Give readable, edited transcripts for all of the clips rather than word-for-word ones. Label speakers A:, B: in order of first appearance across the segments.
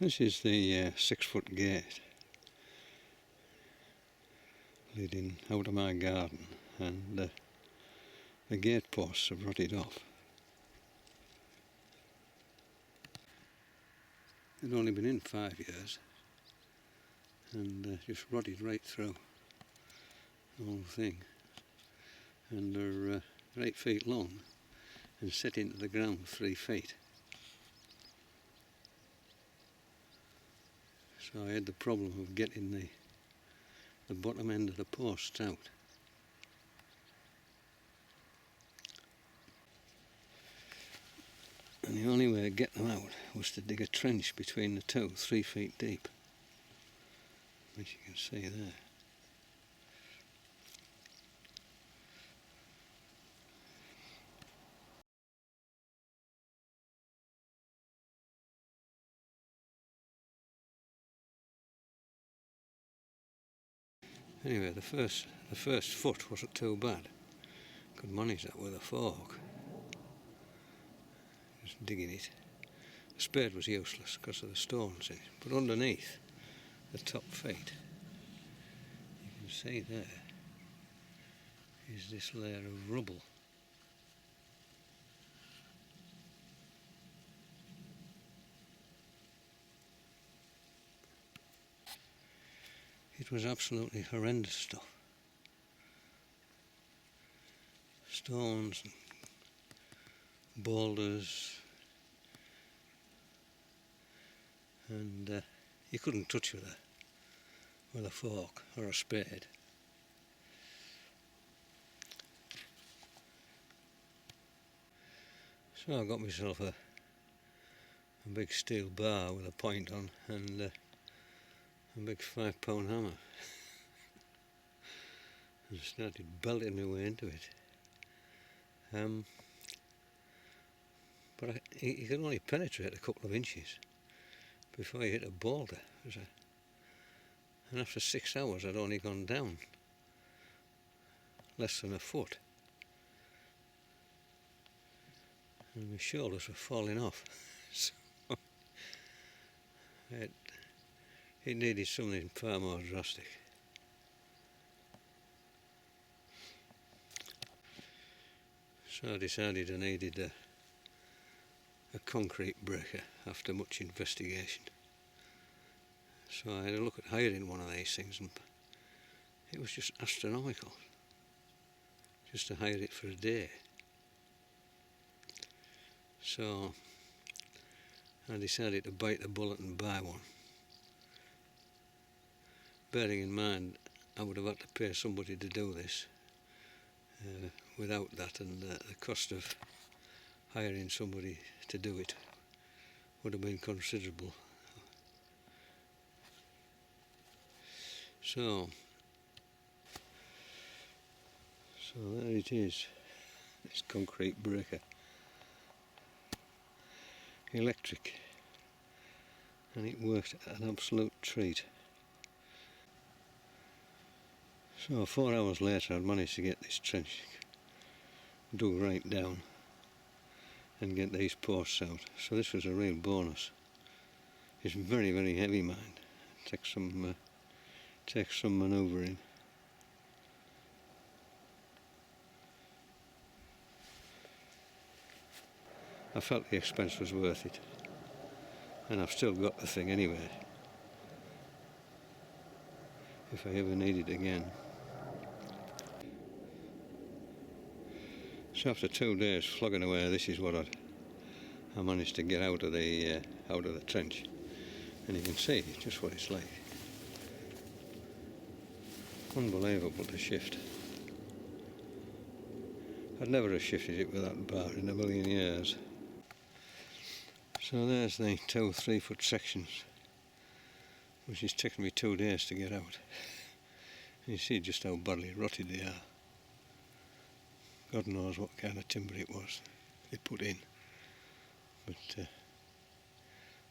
A: This is the 6-foot gate leading out of my garden, and the gate posts have rotted off. They'd only been in 5 years and just rotted right through the whole thing, and they're 8 feet long and set into the ground 3 feet. So I had the problem of getting the bottom end of the posts out. And the only way to get them out was to dig a trench between the two, 3 feet deep, as you can see there. Anyway, the first foot wasn't too bad. Could manage that with a fork, just digging it. The spade was useless because of the stones in it, but underneath the top feet, you can see there is this layer of rubble. It was absolutely horrendous stuff. Stones and boulders, and you couldn't touch with a fork or a spade. So I got myself a big steel bar with a point on and a big 5-pound hammer and started belting my way into it. But you could only penetrate a couple of inches before you hit a boulder. And after 6 hours I'd only gone down less than a foot. And my shoulders were falling off. So it needed something far more drastic. So I decided I needed a concrete breaker after much investigation. So I had a look at hiring one of these things, and it was just astronomical just to hire it for a day. So I decided to bite the bullet and buy one, bearing in mind I would have had to pay somebody to do this. Without that, and the cost of hiring somebody to do it would have been considerable. So there it is, this concrete breaker, electric, and it worked an absolute treat. So 4 hours later I'd managed to get this trench dug right down and get these posts out. So this was a real bonus. It's very, very heavy, mind. Takes some manoeuvring. I felt the expense was worth it, and I've still got the thing anyway, if I ever need it again. So after 2 days flogging away, this is what I managed to get out of the trench, and you can see just what it's like. Unbelievable to shift. I'd never have shifted it with that bar in a million years. So there's the 2 3-foot sections, which has taken me 2 days to get out. And you see just how badly rotted they are. God knows what kind of timber it was they put in, but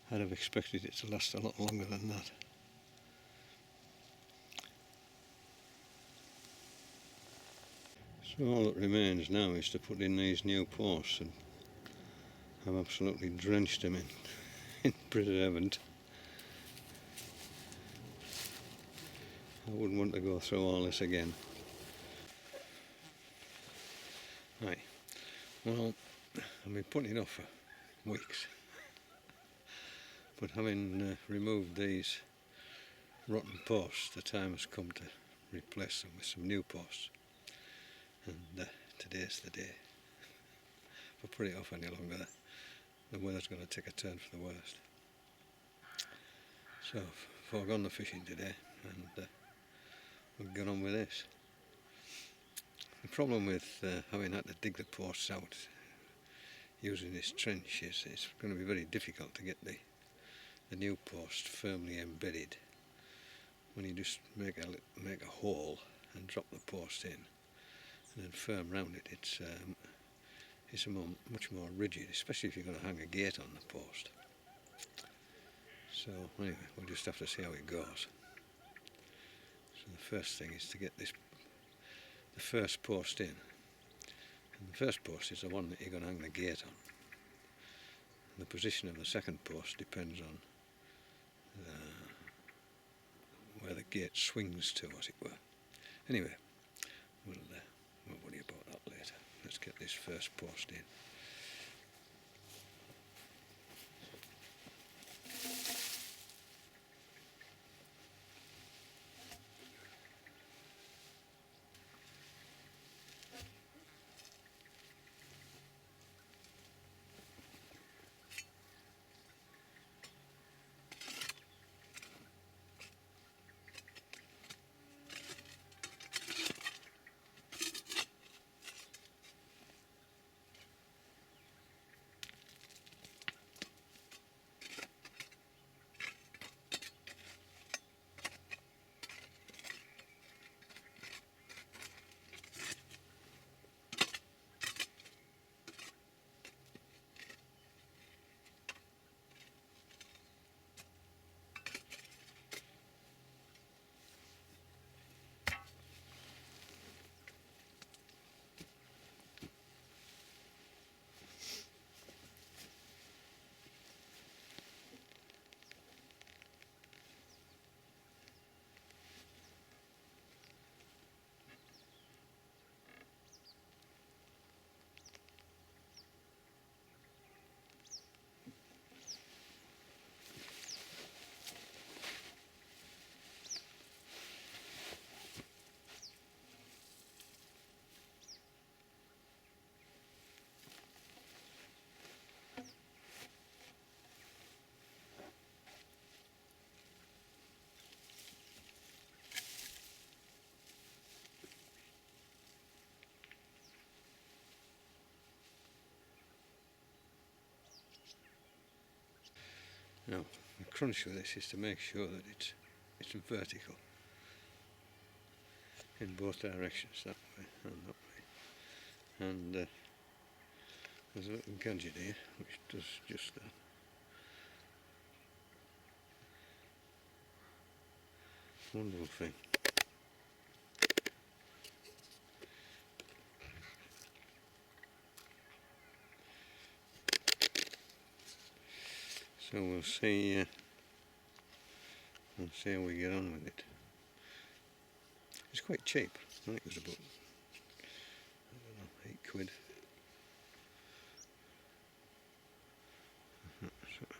A: I'd have expected it to last a lot longer than that. So all that remains now is to put in these new posts, and I've absolutely drenched them in preservant I wouldn't want to go through all this again. Right, well, I've been putting it off for weeks, but having removed these rotten posts, the time has come to replace them with some new posts, and today's the day. If I put it off any longer, the weather's going to take a turn for the worst. So I've foregone the fishing today, and we'll get on with this. The problem with having had to dig the posts out using this trench is it's going to be very difficult to get the new post firmly embedded. When you just make a hole and drop the post in and then firm round it, it's much more rigid, especially if you're going to hang a gate on the post. So anyway, we'll just have to see how it goes. So the first thing is to get the first post in, and the first post is the one that you're going to hang the gate on. And the position of the second post depends on where the gate swings to, as it were. Anyway, we'll worry about that later. Let's get this first post in. Now, the crunch with this is to make sure that it's vertical in both directions, that way and that way. And there's a little gadget here which does just that. Wonderful thing. So we'll see how we get on with it. It's quite cheap. I think it was about, I don't know, £8. Sort of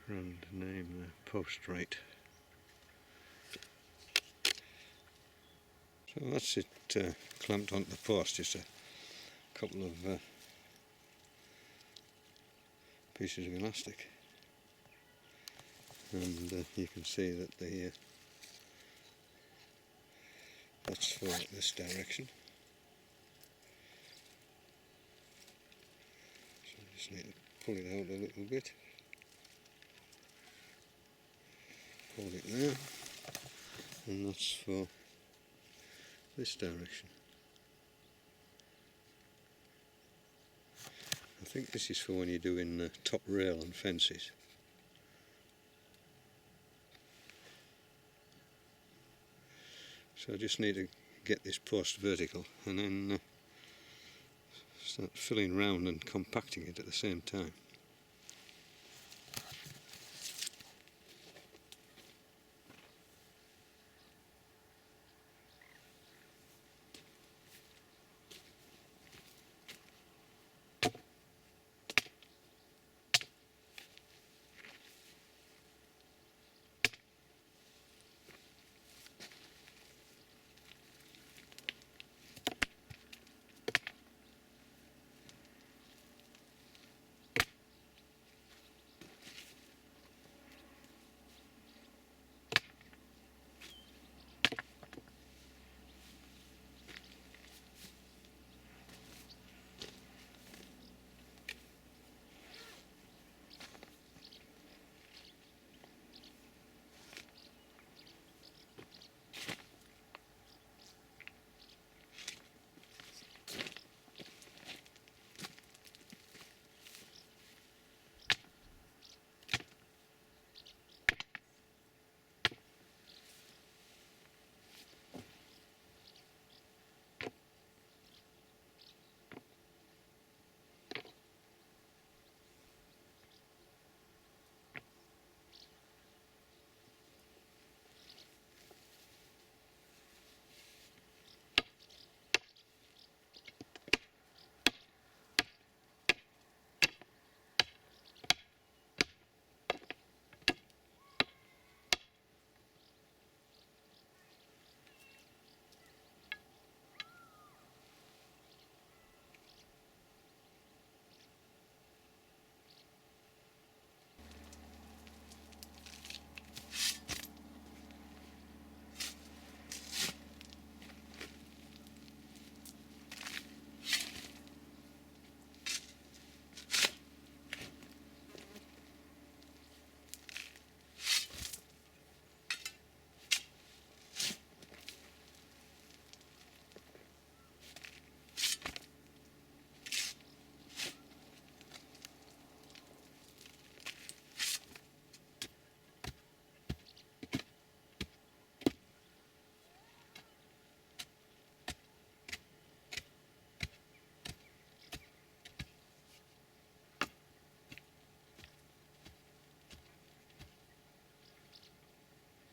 A: grand name there, Post Rate. So that's it clamped onto the post, just a couple of pieces of elastic, and you can see that that's for this direction. So I just need to pull it out a little bit, hold it there, and that's for this direction. I think this is for when you're doing top rail on fences. So I just need to get this post vertical and then start filling round and compacting it at the same time.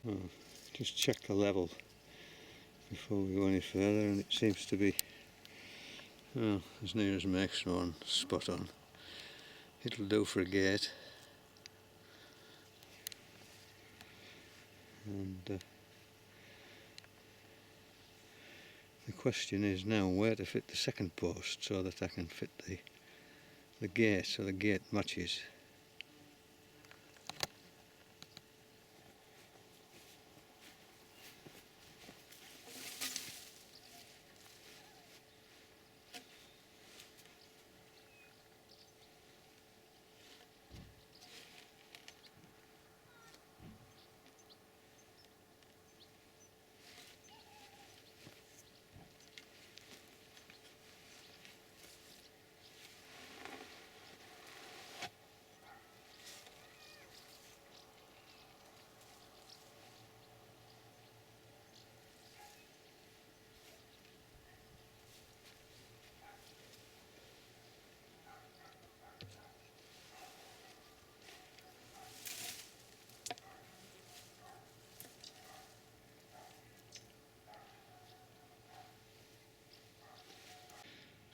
A: Well, just check the level before we go any further, and it seems to be, well, as near as makes one spot on. It'll do for a gate. And the question is now where to fit the second post so that I can fit the gate so the gate matches.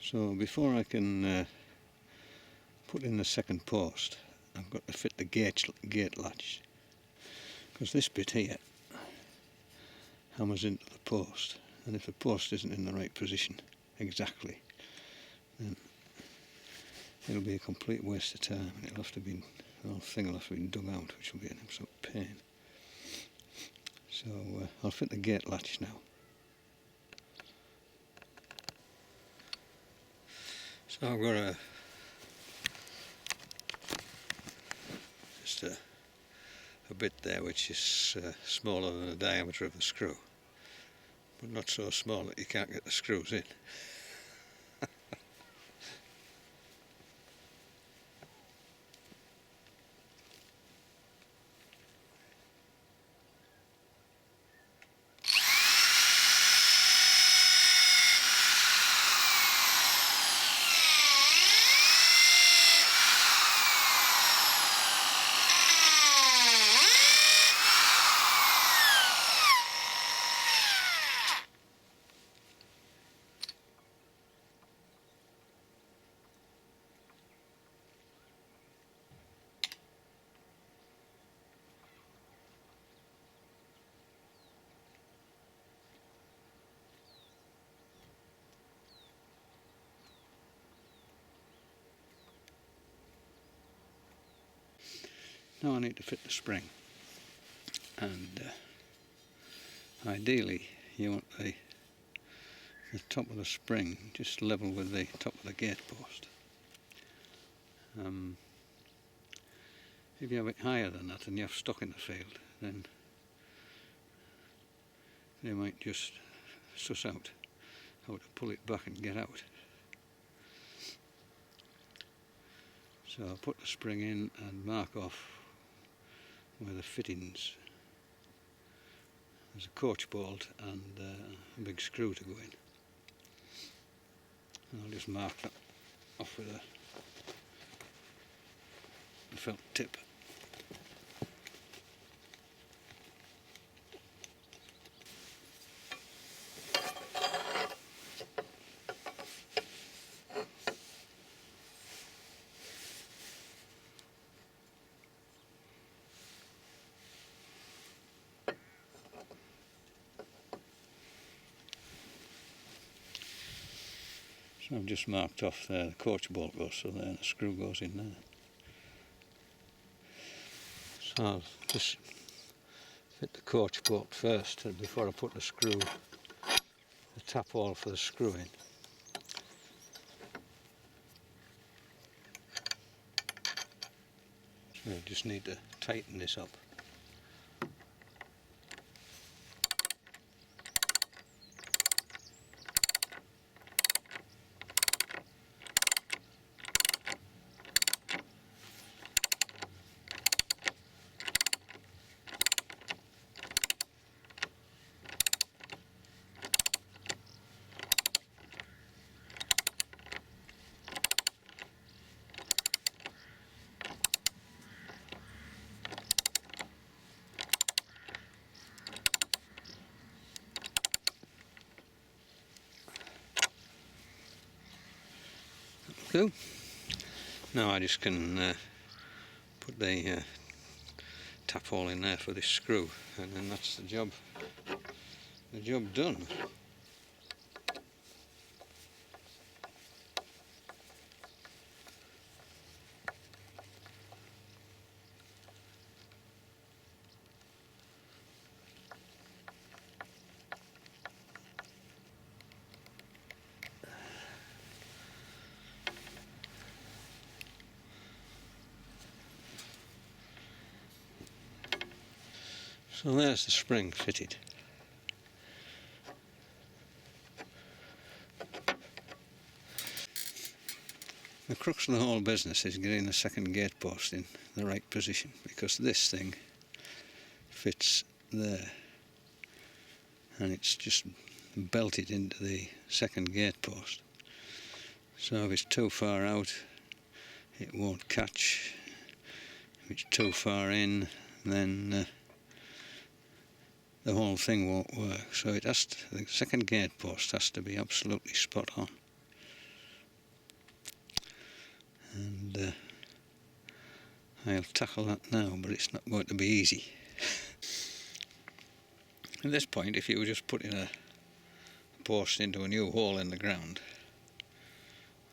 A: So before I can put in the second post, I've got to fit the gate latch, because this bit here hammers into the post, and if the post isn't in the right position exactly, then it'll be a complete waste of time, and the whole thing will have to be dug out, which will be an absolute pain. So I'll fit the gate latch now. So I've got just a bit there which is smaller than the diameter of the screw, but not so small that you can't get the screws in. Now I need to fit the spring, and ideally you want the top of the spring just level with the top of the gate post. If you have it higher than that and you have stock in the field, then they might just suss out how to pull it back and get out. So I'll put the spring in and mark off where the fittings. There's a coach bolt and a big screw to go in. And I'll just mark that off with a felt tip. So I've just marked off there, the coach bolt goes so there, the screw goes in there. So I'll just fit the coach bolt first before I put the screw, the tap hole for the screw in. So I just need to tighten this up. do. Now I just can put the tap hole in there for this screw, and then that's the job done. So there's the spring fitted. The crux of the whole business is getting the second gate post in the right position, because this thing fits there and it's just belted into the second gate post. So if it's too far out, it won't catch. If it's too far in, then the whole thing won't work. So the second gate post has to be absolutely spot on. And I'll tackle that now, but it's not going to be easy. At this point, if you were just putting a post into a new hole in the ground,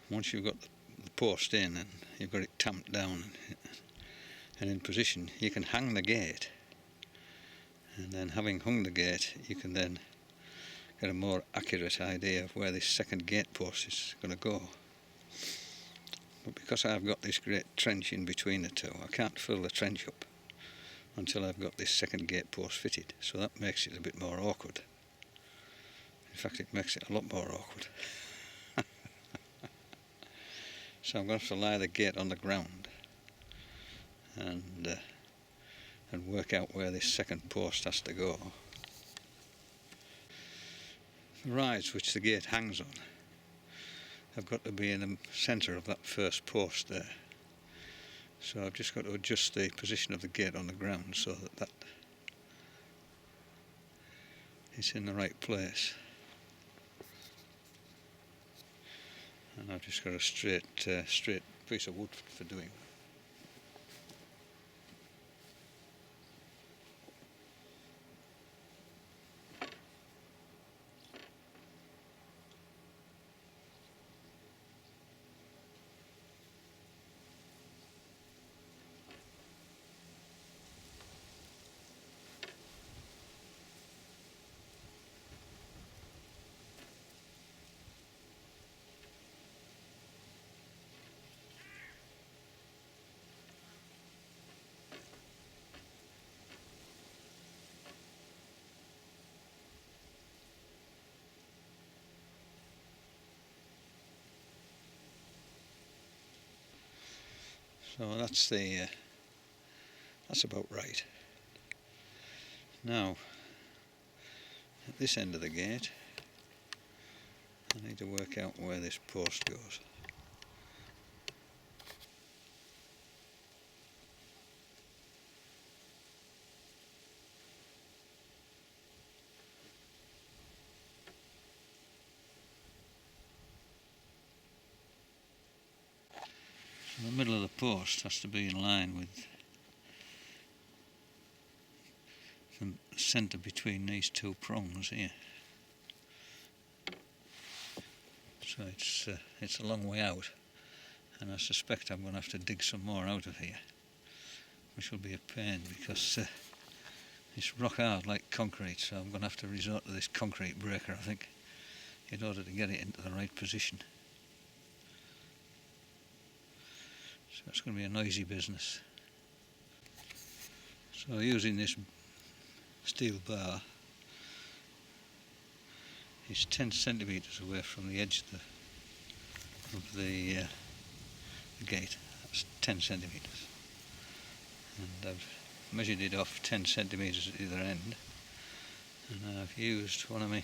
A: once you've got the post in and you've got it tamped down and in position, you can hang the gate, and then having hung the gate, you can then get a more accurate idea of where this second gate post is going to go. But because I've got this great trench in between the two, I can't fill the trench up until I've got this second gate post fitted, so that makes it a bit more awkward. In fact, it makes it a lot more awkward. So I'm going to have to lie the gate on the ground and work out where this second post has to go. The rides which the gate hangs on have got to be in the centre of that first post there. So I've just got to adjust the position of the gate on the ground so that it's in the right place. And I've just got a straight piece of wood for doing that. So that's about right. Now, at this end of the gate, I need to work out where this post goes. The middle of the post has to be in line with the centre between these two prongs here. So it's a long way out, and I suspect I'm going to have to dig some more out of here, which will be a pain because it's rock hard like concrete, so I'm going to have to resort to this concrete breaker, I think, in order to get it into the right position. So it's going to be a noisy business. So using this steel bar is 10 centimetres away from the edge of the gate. That's 10 centimetres. And I've measured it off 10 centimetres at either end, and I've used one of my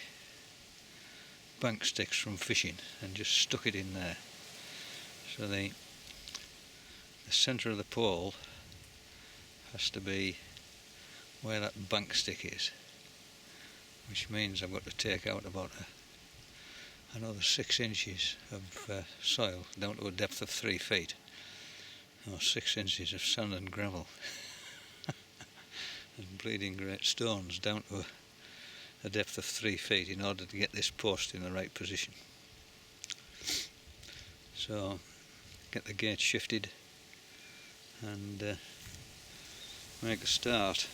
A: bank sticks from fishing and just stuck it in there. So the centre of the pole has to be where that bank stick is, which means I've got to take out about another 6 inches of soil down to a depth of 3 feet, or 6 inches of sand and gravel and bleeding great stones down to a depth of 3 feet in order to get this post in the right position. So get the gate shifted and make a start.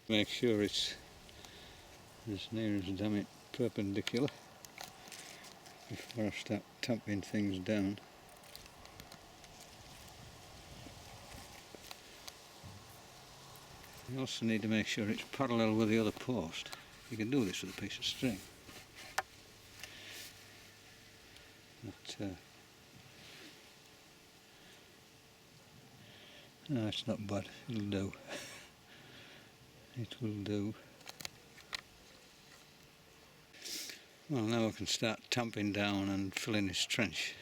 A: Make sure it's as near as damn it perpendicular before I start tamping things down. You also need to make sure it's parallel with the other post. You can do this with a piece of string. But, no, it's not bad, it'll do. It will do. Well, now I can start tamping down and filling this trench,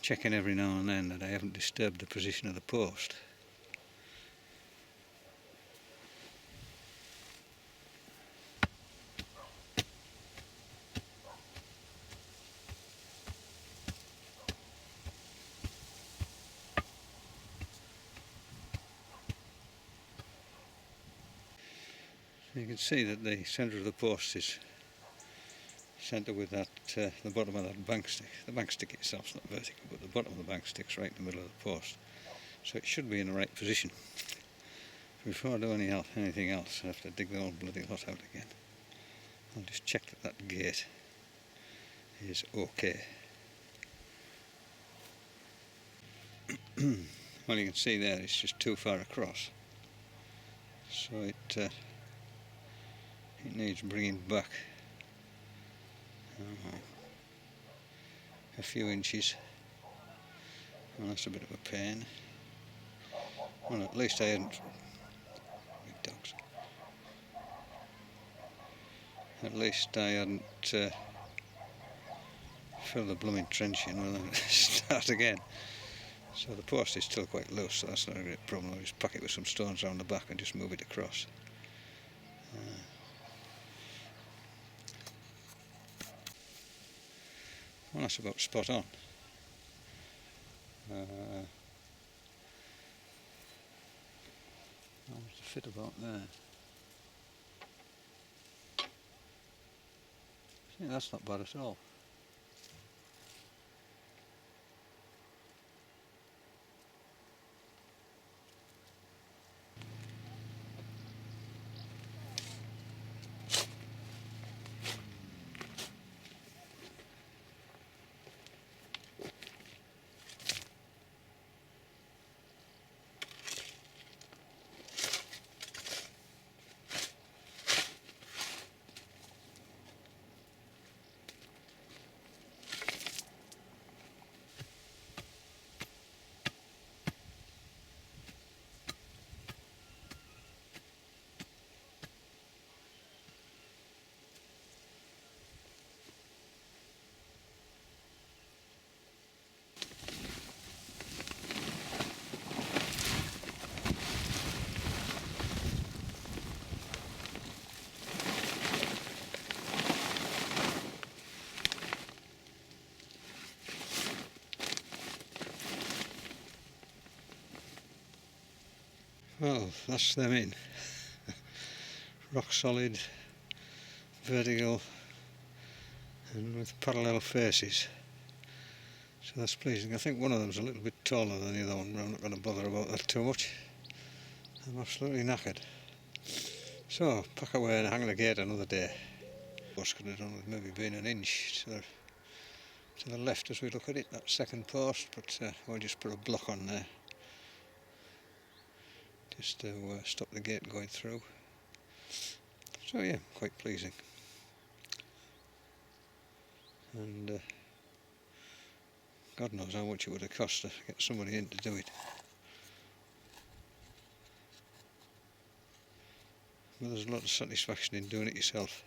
A: checking every now and then that I haven't disturbed the position of the post. You can see that the centre of the post is centre with that the bottom of that bank stick. The bank stick itself's not vertical, but the bottom of the bank stick's right in the middle of the post. So it should be in the right position. Before I do anything else, I have to dig the whole bloody lot out again. I'll just check that that gate is okay. Well, you can see there it's just too far across. So it needs bringing back a few inches. Well, that's a bit of a pain. Well, at least I hadn't. Big dogs. At least I hadn't filled the blooming trench in. Well, then start again. So the post is still quite loose, so that's not a great problem. I'll just pack it with some stones around the back and just move it across. Well, that's about spot on. How was the fit about there? See, that's not bad at all. Well, that's them in. Rock solid, vertical, and with parallel faces. So that's pleasing. I think one of them's a little bit taller than the other one, but I'm not going to bother about that too much. I'm absolutely knackered. So, pack away and hang the gate another day. Post could have done with maybe being an inch to the left as we look at it, that second post, but we'll just put a block on there just to stop the gate going through. So yeah, quite pleasing. And God knows how much it would have cost to get somebody in to do it. But there's a lot of satisfaction in doing it yourself.